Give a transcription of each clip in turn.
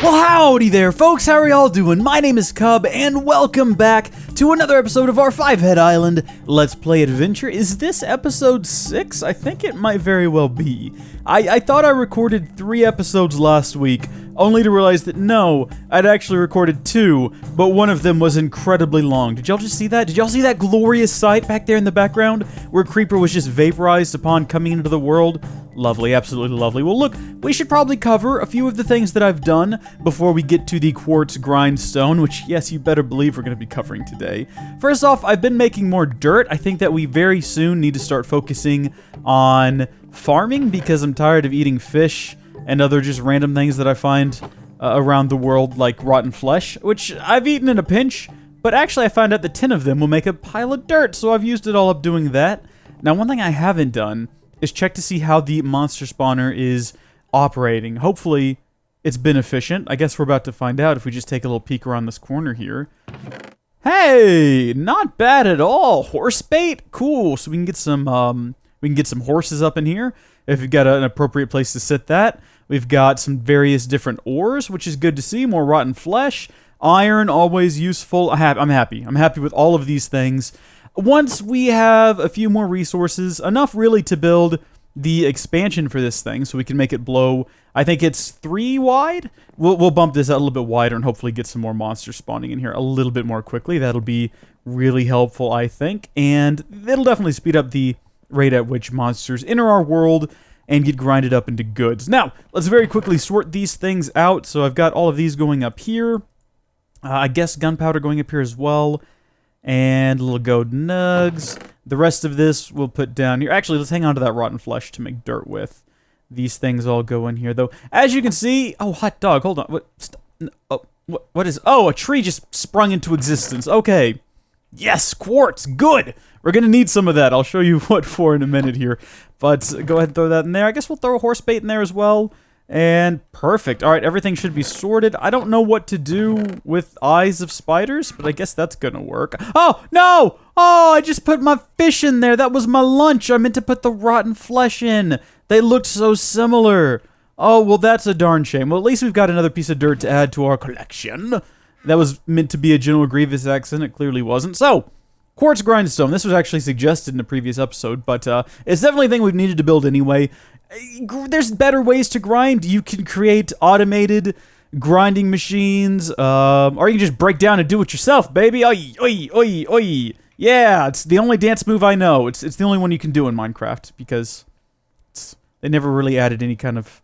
Well, howdy there, folks. How are y'all doing? My name is Cub, and welcome back to another episode of our Five-Head Island Let's Play Adventure. Is this episode 6? I think it might very well be. I thought I recorded 3 episodes last week, only to realize that no, I'd actually recorded 2, but one of them was incredibly long. Did y'all just see that? Did y'all see that glorious sight back there in the background, where Creeper was just vaporized upon coming into the world? Lovely, absolutely lovely. Well, look, we should probably cover a few of the things that I've done before we get to the Quartz Grindstone, which, yes, you better believe we're going to be covering today. First off, I've been making more dirt. I think that we very soon need to start focusing on farming because I'm tired of eating fish and other just random things that I find around the world, like rotten flesh, which I've eaten in a pinch, but actually I found out that 10 of them will make a pile of dirt, so I've used it all up doing that. Now, one thing I haven't done is check to see how the monster spawner is operating. Hopefully, it's been efficient. I guess we're about to find out if we just take a little peek around this corner here. Hey, not bad at all. Horse bait, cool. So we can get some horses up in here if we've got an appropriate place to sit that. We've got some various different ores, which is good to see. More rotten flesh, iron, always useful. I'm happy. I'm happy with all of these things. Once we have a few more resources, enough really to build the expansion for this thing, so we can make it blow. I think it's 3 wide. We'll bump this out a little bit wider and hopefully get some more monsters spawning in here a little bit more quickly. That'll be really helpful, I think, and it'll definitely speed up the rate at which monsters enter our world and get grinded up into goods. Now, let's very quickly sort these things out. So I've got all of these going up here. I guess gunpowder going up here as well. And little gold nugs. The rest of this we'll put down here. Actually, let's hang on to that rotten flesh to make dirt with. These things all go in here, though. As you can see... Oh, hot dog, hold on. What is... Oh, a tree just sprung into existence. Okay. Yes, quartz, good! We're gonna need some of that. I'll show you what for in a minute here. But go ahead and throw that in there. I guess we'll throw a horse bait in there as well. And perfect. Alright, everything should be sorted. I don't know what to do with eyes of spiders, but I guess that's gonna work. Oh, no! Oh, I just put my fish in there. That was my lunch. I meant to put the rotten flesh in. They looked so similar. Oh, well, that's a darn shame. Well, at least we've got another piece of dirt to add to our collection. That was meant to be a General Grievous accent. It clearly wasn't. So, Quartz Grindstone. This was actually suggested in a previous episode, but it's definitely a thing we've needed to build anyway. There's better ways to grind. You can create automated grinding machines, or you can just break down and do it yourself, baby. Oi, oi, oi, oi. Yeah, it's the only dance move I know. It's the only one you can do in Minecraft, because they never really added any kind of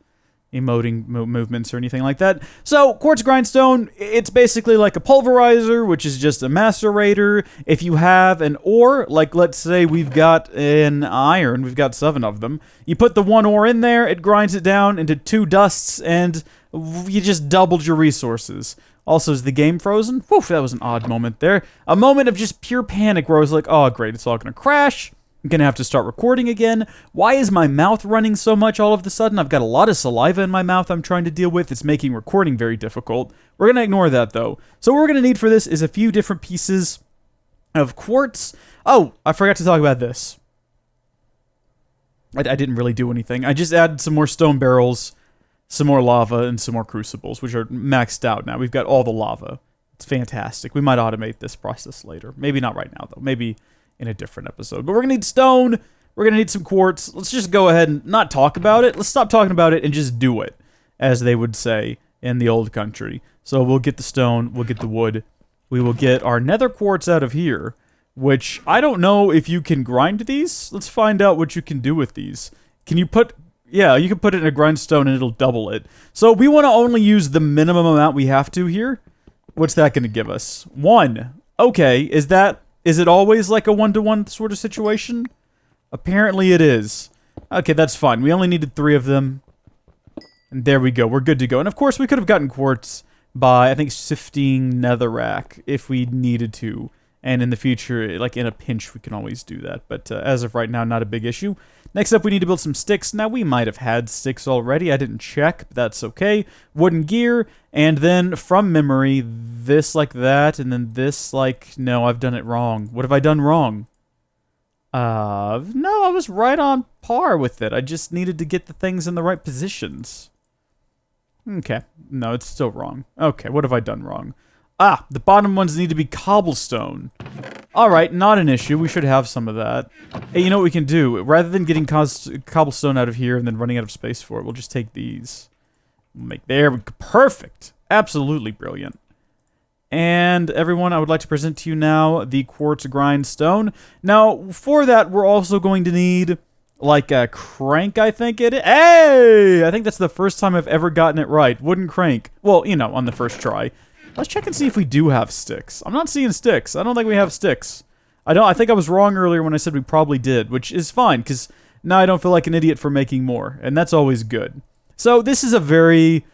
emoting movements or anything like that. So, Quartz Grindstone, it's basically like a pulverizer, which is just a macerator. If you have an ore, like let's say we've got an iron, we've got 7 of them, you put the 1 ore in there, it grinds it down into 2 dusts, and you just doubled your resources. Also, is the game frozen? Whew, that was an odd moment there. A moment of just pure panic where I was like, oh great, it's all gonna crash. I'm gonna have to start recording again. Why is my mouth running so much all of a sudden? I've got a lot of saliva in my mouth I'm trying to deal with. It's making recording very difficult. We're gonna ignore that though. So what we're gonna need for this is a few different pieces of quartz. Oh, I forgot to talk about this. I didn't really do anything. I just added some more stone barrels, some more lava, and some more crucibles, which are maxed out now. We've got all the lava. It's fantastic. We might automate this process later. Maybe not right now though. Maybe in a different episode. But we're gonna need stone, we're gonna need some quartz. Let's just go ahead and not talk about it. Let's stop talking about it and just do it, as they would say in the old country. So we'll get the stone, we'll get the wood, we will get our nether quartz out of here, which I don't know if you can grind these. Let's find out what you can do with these. Can you put... Yeah, you can put it in a grindstone and it'll double it. So we want to only use the minimum amount we have to here. What's that gonna give us? 1. Okay, is it always like a 1-to-1 sort of situation? Apparently it is. Okay, that's fine. We only needed 3 of them. And there we go. We're good to go. And of course, we could have gotten quartz by, I think, sifting netherrack if we needed to. And in the future, like in a pinch, we can always do that. But as of right now, not a big issue. Next up, we need to build some sticks. Now, we might have had sticks already. I didn't check, but that's okay. Wooden gear, and then from memory, this like that, and then this like... No, I've done it wrong. What have I done wrong? No, I was right on par with it. I just needed to get the things in the right positions. Okay. No, it's still wrong. Okay, what have I done wrong? Ah, the bottom ones need to be cobblestone. Alright, not an issue. We should have some of that. Hey, you know what we can do? Rather than getting cobblestone out of here and then running out of space for it, we'll just take these. There we go. Perfect. Absolutely brilliant. And everyone, I would like to present to you now the quartz grindstone. Now, for that, we're also going to need like a crank, I think it is. Hey! I think that's the first time I've ever gotten it right. Wooden crank. Well, you know, on the first try. Let's check and see if we do have sticks. I'm not seeing sticks. I don't think we have sticks. I think I was wrong earlier when I said we probably did, which is fine, because now I don't feel like an idiot for making more, and that's always good. So this is a very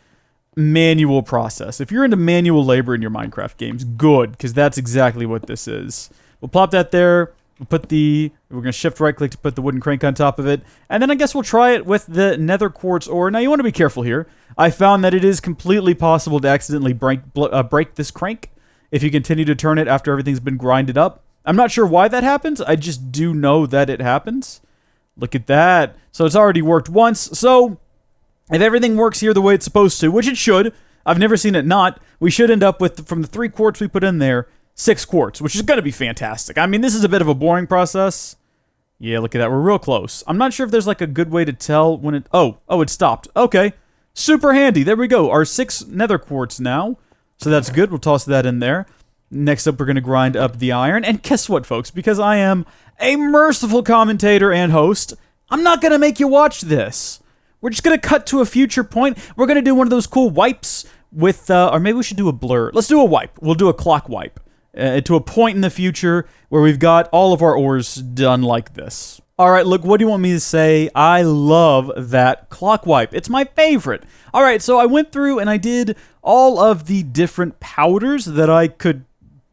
manual process. If you're into manual labor in your Minecraft games, good, because that's exactly what this is. We'll plop that there. We're going to shift right click to put the wooden crank on top of it. And then I guess we'll try it with the nether quartz ore. Now you want to be careful here. I found that it is completely possible to accidentally break this crank if you continue to turn it after everything's been grinded up. I'm not sure why that happens. I just do know that it happens. Look at that. So it's already worked once. So if everything works here the way it's supposed to, which it should, I've never seen it not, we should end up with, from the 3 quartz we put in there, 6 quartz, which is going to be fantastic. I mean, this is a bit of a boring process. Yeah, look at that. We're real close. I'm not sure if there's like a good way to tell when it... Oh, it stopped. Okay. Super handy. There we go. Our 6 nether quartz now. So that's good. We'll toss that in there. Next up, we're going to grind up the iron. And guess what, folks? Because I am a merciful commentator and host, I'm not going to make you watch this. We're just going to cut to a future point. We're going to do one of those cool wipes with... or maybe we should do a blur. Let's do a wipe. We'll do a clock wipe. To a point in the future where we've got all of our ores done like this. Alright, look, what do you want me to say? I love that clock wipe. It's my favorite. Alright, so I went through and I did all of the different powders that I could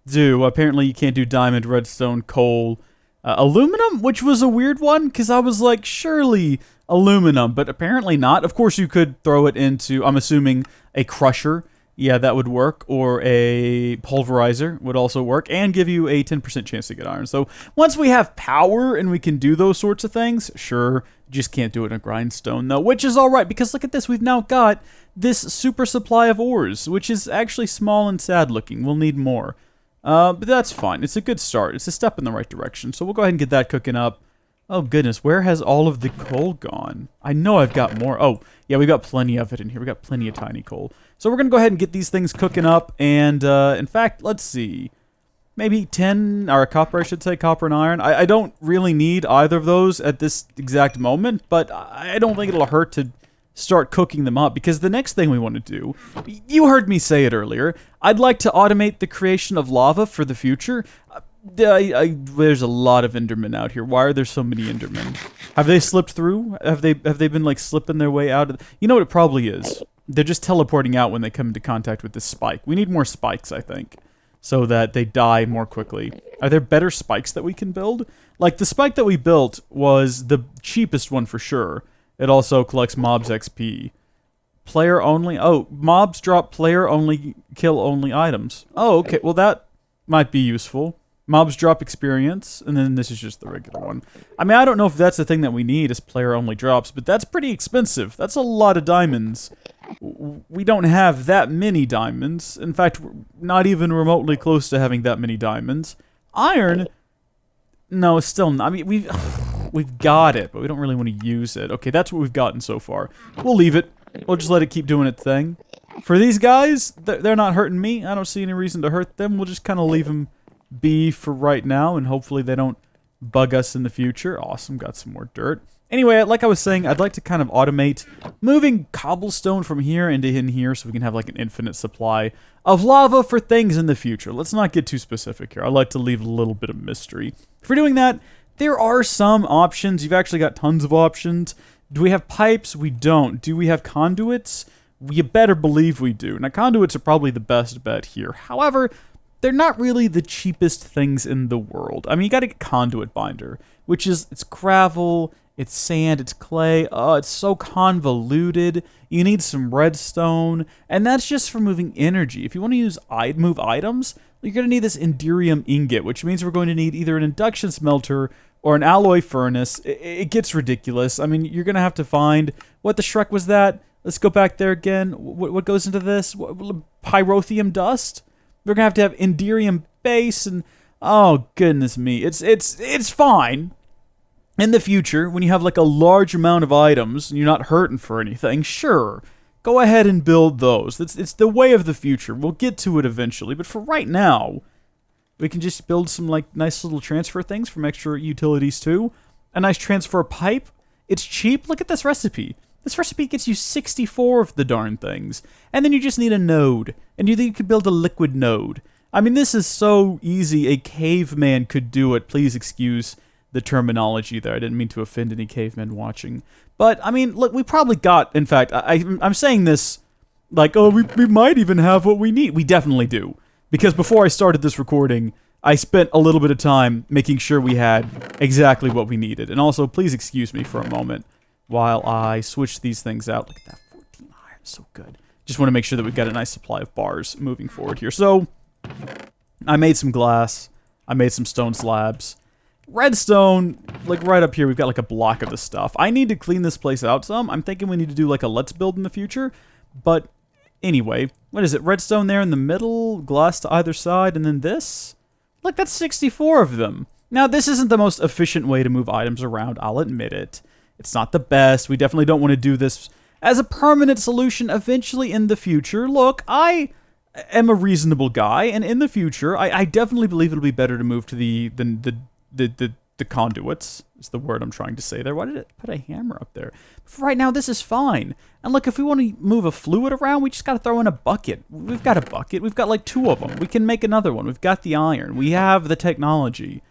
do. Apparently you can't do diamond, redstone, coal, aluminum, which was a weird one, because I was like, surely aluminum, but apparently not. Of course you could throw it into, I'm assuming, a crusher. Yeah, that would work, or a pulverizer would also work, and give you a 10% chance to get iron. So once we have power and we can do those sorts of things, sure, just can't do it in a grindstone though, which is alright, because look at this, we've now got this super supply of ores, which is actually small and sad looking. We'll need more. But that's fine, it's a good start, it's a step in the right direction, so we'll go ahead and get that cooking up. Oh goodness, where has all of the coal gone? I know I've got more. Oh, yeah, we've got plenty of it in here. We've got plenty of tiny coal. So we're going to go ahead and get these things cooking up. And, in fact, let's see. Maybe 10, or copper, I should say, copper and iron. I don't really need either of those at this exact moment, but I don't think it'll hurt to start cooking them up, because the next thing we want to do, you heard me say it earlier, I'd like to automate the creation of lava for the future. There's a lot of Endermen out here. Why are there so many Endermen? Have they slipped through? Have they been like slipping their way out of you know what it probably is? They're just teleporting out when they come into contact with this spike. We need more spikes, I think, so that they die more quickly. Are there better spikes that we can build? Like, the spike that we built was the cheapest one for sure. It also collects mobs XP. Player only? Oh, mobs drop player only, kill only items. Oh, okay. Well, that might be useful. Mobs drop experience, and then this is just the regular one. I mean, I don't know if that's the thing that we need, is player only drops, but that's pretty expensive. That's a lot of diamonds. We don't have that many diamonds. In fact, we're not even remotely close to having that many diamonds. Iron? No, still not. I mean, we've got it, but we don't really want to use it. Okay, that's what we've gotten so far. We'll leave it. We'll just let it keep doing its thing. For these guys, they're not hurting me. I don't see any reason to hurt them. We'll just kind of leave them be for right now, and hopefully they don't bug us in the future. Awesome, got some more dirt. Anyway, like I was saying, I'd like to kind of automate moving cobblestone from here into in here so we can have like an infinite supply of lava for things in the future. Let's not get too specific here. I like to leave a little bit of mystery. For doing that, there are some options. You've actually got tons of options. Do we have pipes? We don't. Do we have conduits? You better believe we do. Now, conduits are probably the best bet here. However, they're not really the cheapest things in the world. I mean, you gotta get conduit binder, which is, it's gravel, it's sand, it's clay. Oh, it's so convoluted. You need some redstone, and that's just for moving energy. If you want to move items, you're gonna need this enderium ingot, which means we're going to need either an induction smelter or an alloy furnace. It gets ridiculous. I mean, you're gonna have to find, what the Shrek was that? Let's go back there again. What goes into this? Pyrotheum dust? We're gonna have inderium base and oh goodness me. It's fine. In the future, when you have like a large amount of items and you're not hurting for anything, sure. Go ahead and build those. It's the way of the future. We'll get to it eventually, but for right now, we can just build some like nice little transfer things from extra utilities too. A nice transfer pipe. It's cheap. Look at this recipe. This recipe gets you 64 of the darn things. And then you just need a node. And you could build a liquid node. I mean, this is so easy. A caveman could do it. Please excuse the terminology there. I didn't mean to offend any cavemen watching. But, I mean, look, we probably got, in fact, I'm saying this like, oh, we might even have what we need. We definitely do. Because before I started this recording, I spent a little bit of time making sure we had exactly what we needed. And also, please excuse me for a moment while I switch these things out. Look at that, 14 iron, so good. Just want to make sure that we've got a nice supply of bars moving forward here. So, I made some glass. I made some stone slabs. Redstone, like right up here, we've got like a block of the stuff. I need to clean this place out some. I'm thinking we need to do like a let's build in the future. But anyway, what is it? Redstone there in the middle, glass to either side, and then this? Look, that's 64 of them. Now, this isn't the most efficient way to move items around, I'll admit it. It's not the best. We definitely don't want to do this as a permanent solution eventually in the future. Look, I am a reasonable guy, and in the future, I definitely believe it'll be better to move to the conduits, is the word I'm trying to say there. Why did it put a hammer up there? For right now, this is fine. And look, if we want to move a fluid around, we just got to throw in a bucket. We've got a bucket. We've got like 2 of them. We can make another one. We've got the iron. We have the technology.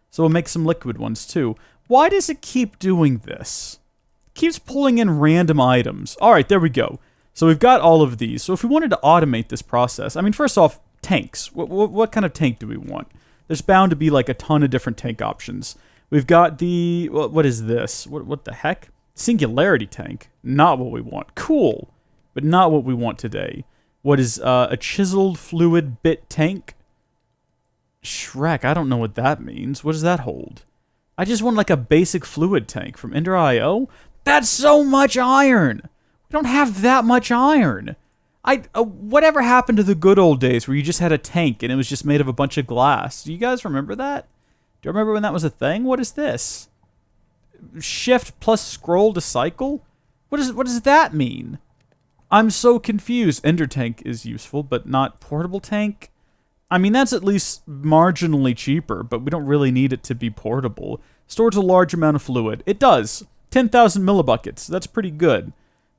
So we'll make some liquid ones too. Why does it keep doing this? It keeps pulling in random items. All right, there we go. So we've got all of these. So if we wanted to automate this process, I mean, first off, tanks. What kind of tank do we want? There's bound to be like a ton of different tank options. We've got the, what is this? What the heck? Singularity tank. Not what we want. Cool, but not what we want today. What is a chiseled fluid bit tank? Shrek, I don't know what that means. What does that hold? I just want like a basic fluid tank from Ender.io. That's so much iron. We don't have that much iron. Whatever happened to the good old days where you just had a tank and it was just made of a bunch of glass? Do you guys remember that? Do you remember when that was a thing? What is this? Shift plus scroll to cycle? What does that mean? I'm so confused. Ender tank is useful, but not portable tank? I mean, that's at least marginally cheaper, but we don't really need it to be portable. Stores a large amount of fluid. It does. 10,000 millibuckets. That's pretty good.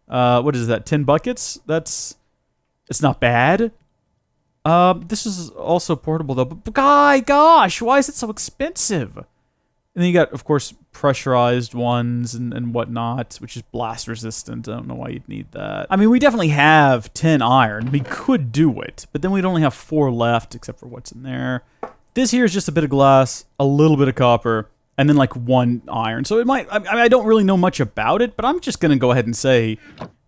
What is that? 10 buckets? It's not bad. This is also portable though, but gosh, why is it so expensive? And then you got, of course, pressurized ones and whatnot, which is blast resistant. I don't know why you'd need that. I mean, we definitely have 10 iron. We could do it, but then we'd only have 4 left, except for what's in there. This here is just a bit of glass, a little bit of copper, and then like 1 iron. So it might, I mean, I don't really know much about it, but I'm just gonna go ahead and say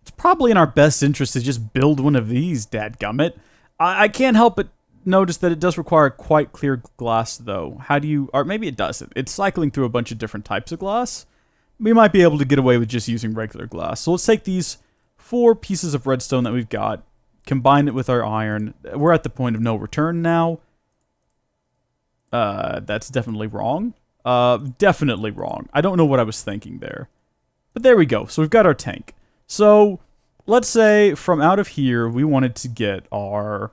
it's probably in our best interest to just build one of these, dadgummit. I can't help but notice that it does require quite clear glass, though. How do you... Or maybe it doesn't. It's cycling through a bunch of different types of glass. We might be able to get away with just using regular glass. So let's take these 4 pieces of redstone that we've got, combine it with our iron. We're at the point of no return now. That's definitely wrong. Definitely wrong. I don't know what I was thinking there. But there we go. So we've got our tank. So... let's say from out of here, we wanted to get our,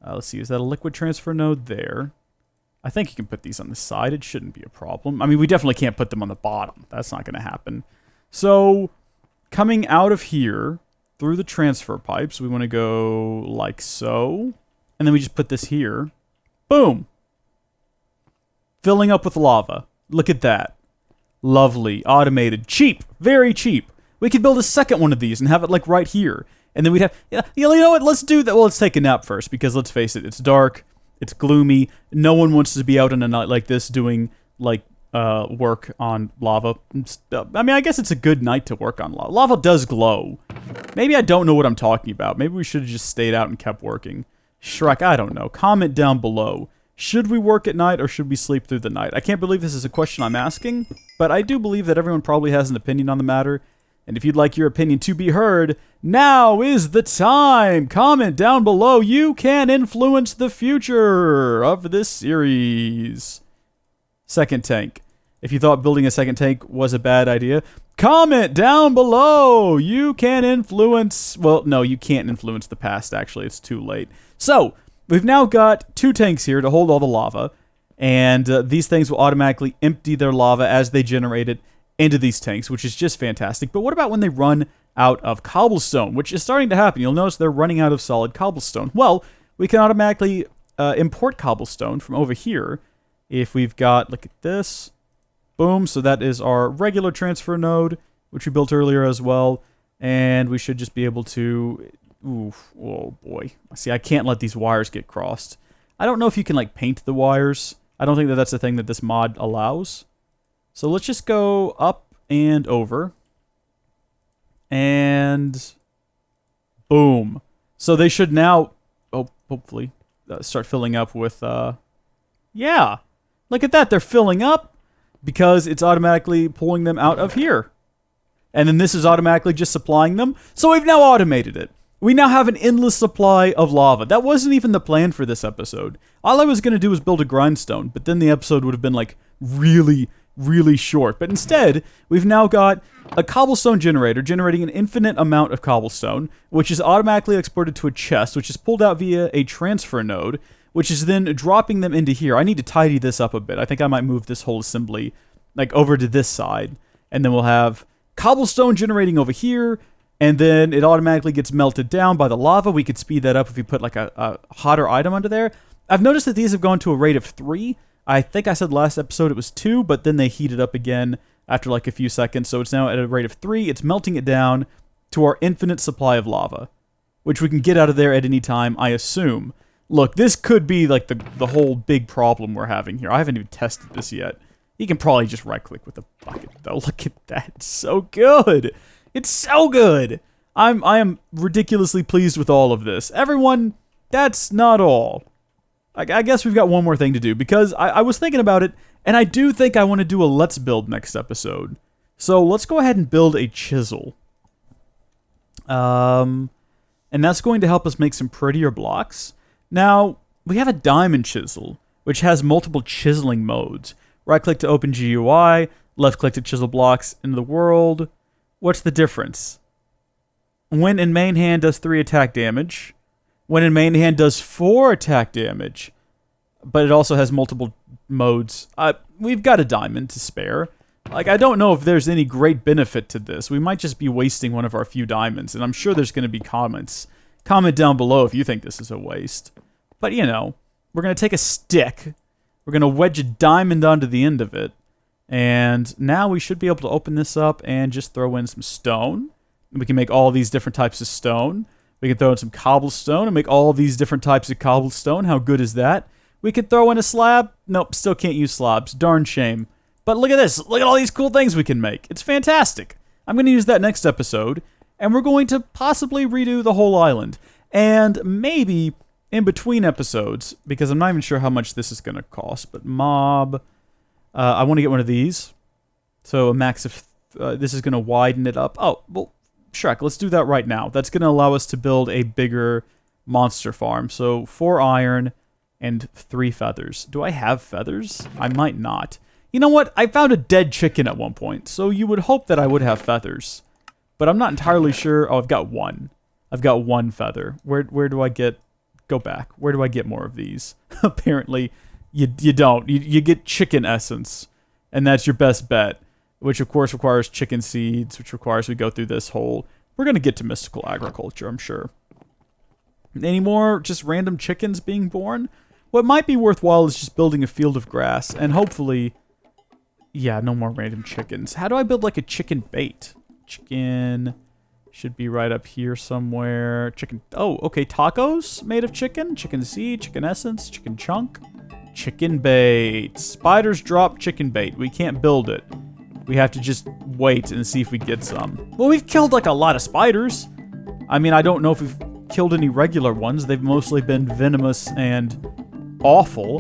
let's see, is that a liquid transfer node there? I think you can put these on the side. It shouldn't be a problem. I mean, we definitely can't put them on the bottom. That's not going to happen. So coming out of here through the transfer pipes, we want to go like so. And then we just put this here. Boom. Filling up with lava. Look at that. Lovely. Automated. Cheap. Very cheap. We could build a second one of these and have it like right here. And then we'd have, you know what, let's do that. Well, let's take a nap first because let's face it, it's dark, it's gloomy. No one wants to be out on a night like this doing like work on lava. I mean, I guess it's a good night to work on lava. Lava does glow. Maybe I don't know what I'm talking about. Maybe we should have just stayed out and kept working. Shrek, I don't know. Comment down below. Should we work at night or should we sleep through the night? I can't believe this is a question I'm asking, but I do believe that everyone probably has an opinion on the matter. And if you'd like your opinion to be heard, now is the time. Comment down below. You can influence the future of this series. Second tank. If you thought building a second tank was a bad idea, comment down below. You can influence... Well, no, you can't influence the past, actually. It's too late. So, we've now got 2 tanks here to hold all the lava. And these things will automatically empty their lava as they generate it into these tanks, which is just fantastic. But what about when they run out of cobblestone, which is starting to happen? You'll notice they're running out of solid cobblestone. Well, we can automatically import cobblestone from over here. If we've got... Look at this. Boom, so that is our regular transfer node, which we built earlier as well, and we should just be able to... Oof, oh boy. See, I can't let these wires get crossed. I don't know if you can, like, paint the wires. I don't think that that's a thing that this mod allows. So let's just go up and over. And... boom. So they should now... Oh, hopefully. Start filling up with... Yeah! Look at that, they're filling up! Because it's automatically pulling them out of here. And then this is automatically just supplying them. So we've now automated it. We now have an endless supply of lava. That wasn't even the plan for this episode. All I was going to do was build a grindstone, but then the episode would have been like really, really short. But instead, we've now got a cobblestone generator generating an infinite amount of cobblestone, which is automatically exported to a chest, which is pulled out via a transfer node, which is then dropping them into here. I need to tidy this up a bit. I think I might move this whole assembly like over to this side. And then we'll have cobblestone generating over here. And then it automatically gets melted down by the lava. We could speed that up if we put like a hotter item under there. I've noticed that these have gone to a rate of 3. I think I said last episode it was 2, but then they heated up again after like a few seconds. So it's now at a rate of 3. It's melting it down to our infinite supply of lava, which we can get out of there at any time, I assume. Look, this could be like the whole big problem we're having here. I haven't even tested this yet. You can probably just right-click with a bucket, though. Look at that. It's so good. It's so good. I am ridiculously pleased with all of this. Everyone, that's not all. I guess we've got one more thing to do, because I was thinking about it, and I do think I want to do a Let's Build next episode. So let's go ahead and build a chisel. And that's going to help us make some prettier blocks. Now, we have a diamond chisel, which has multiple chiseling modes. Right-click to open GUI, left-click to chisel blocks into the world. What's the difference? When in main hand does 3 attack damage. When in main hand does 4 attack damage. But it also has multiple modes. We've got a diamond to spare. Like, I don't know if there's any great benefit to this. We might just be wasting one of our few diamonds, and I'm sure there's going to be comments. Comment down below if you think this is a waste. But, you know, we're going to take a stick. We're going to wedge a diamond onto the end of it. And now we should be able to open this up and just throw in some stone. We can make all these different types of stone. We can throw in some cobblestone and make all these different types of cobblestone. How good is that? We could throw in a slab. Nope, still can't use slabs. Darn shame. But look at this. Look at all these cool things we can make. It's fantastic. I'm going to use that next episode. And we're going to possibly redo the whole island. And maybe in between episodes, because I'm not even sure how much this is going to cost, but mob, I want to get one of these. So a max of, this is going to widen it up. Oh, well, Shrek, let's do that right now. That's going to allow us to build a bigger monster farm. So 4 iron and 3 feathers. Do I have feathers? I might not. You know what? I found a dead chicken at one point, so you would hope that I would have feathers. But I'm not entirely sure. Oh, I've got 1. I've got 1 feather. Where do I get... Go back. Where do I get more of these? Apparently, you don't. You get chicken essence, and that's your best bet, which of course requires chicken seeds, which requires we go through this whole... We're going to get to mystical agriculture, I'm sure. Any more just random chickens being born? What might be worthwhile is just building a field of grass, and hopefully... Yeah, no more random chickens. How do I build like a chicken bait? Chicken... Should be right up here somewhere. Chicken... Oh, okay. Tacos made of chicken. Chicken seed, chicken essence, chicken chunk. Chicken bait. Spiders drop chicken bait. We can't build it. We have to just wait and see if we get some. Well, we've killed like a lot of spiders. I mean, I don't know if we've killed any regular ones. They've mostly been venomous and awful.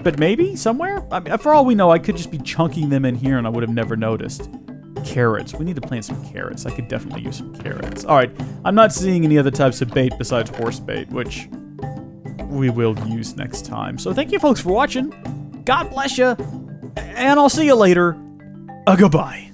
But maybe somewhere? I mean, for all we know, I could just be chunking them in here and I would have never noticed. Carrots. We need to plant some carrots. I could definitely use some carrots. All right. I'm not seeing any other types of bait besides horse bait, which we will use next time. So thank you, folks, for watching. God bless you. And I'll see you later. Goodbye.